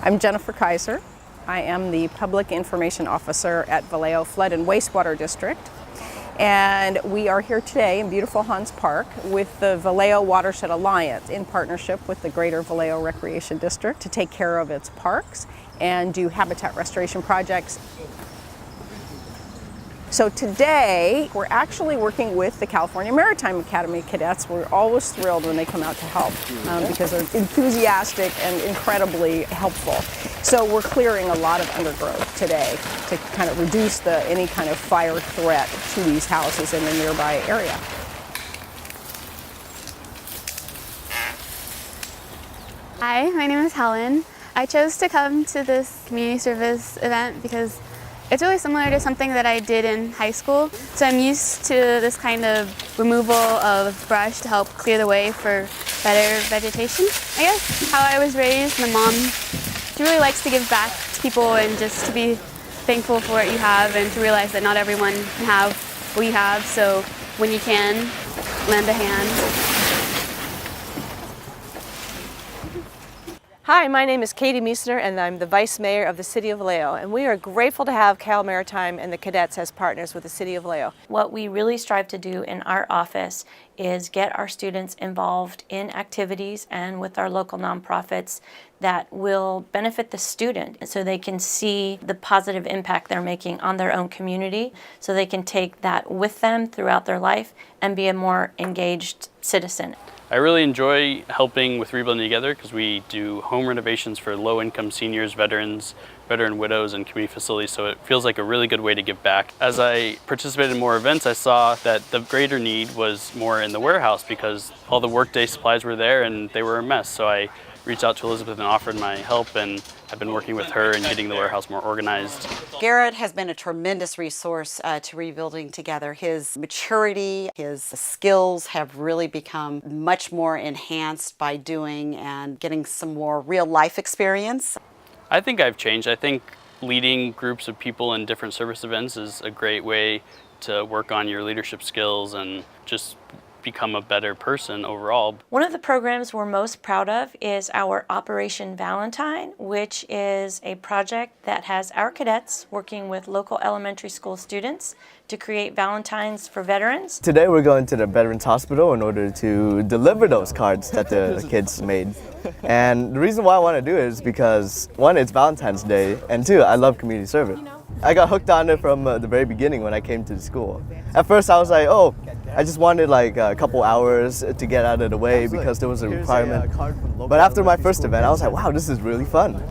I'm Jennifer Kaiser. I am the Public Information Officer at Vallejo Flood and Wastewater District. And we are here today in beautiful Hans Park with the Vallejo Watershed Alliance in partnership with the Greater Vallejo Recreation District to take care of its parks and do habitat restoration projects. So today, we're actually working with the California Maritime Academy cadets. We're always thrilled when they come out to help because they're enthusiastic and incredibly helpful. So we're clearing a lot of undergrowth today to kind of reduce any kind of fire threat to these houses in the nearby area. Hi, my name is Helen. I chose to come to this community service event because it's really similar to something that I did in high school. So I'm used to this kind of removal of brush to help clear the way for better vegetation, I guess. How I was raised, my mom, she really likes to give back to people and just to be thankful for what you have and to realize that not everyone can have what you have. So when you can, lend a hand. Hi, my name is Katie Meisner and I'm the Vice Mayor of the City of Vallejo, and we are grateful to have Cal Maritime and the cadets as partners with the City of Vallejo. What we really strive to do in our office is get our students involved in activities and with our local nonprofits that will benefit the student so they can see the positive impact they're making on their own community, so they can take that with them throughout their life and be a more engaged citizen. I really enjoy helping with Rebuilding Together because we do home renovations for low-income seniors, veterans, veteran widows, and community facilities, so it feels like a really good way to give back. As I participated in more events, I saw that the greater need was more in the warehouse because all the workday supplies were there and they were a mess. So I reached out to Elizabeth and offered my help, and I've been working with her and getting the warehouse more organized. Garrett has been a tremendous resource to Rebuilding Together. His maturity, his skills have really become much more enhanced by doing and getting some more real life experience. I think I've changed. I think leading groups of people in different service events is a great way to work on your leadership skills and just become a better person overall. One of the programs we're most proud of is our Operation Valentine, which is a project that has our cadets working with local elementary school students to create Valentines for veterans. Today we're going to the Veterans Hospital in order to deliver those cards that the kids made. And the reason why I want to do it is because, one, it's Valentine's Day, and two, I love community service. I got hooked on it from the very beginning when I came to the school. At first I was like, oh, I just wanted like a couple hours to get out of the way because there was a requirement. But after my first event, I was like, wow, this is really fun.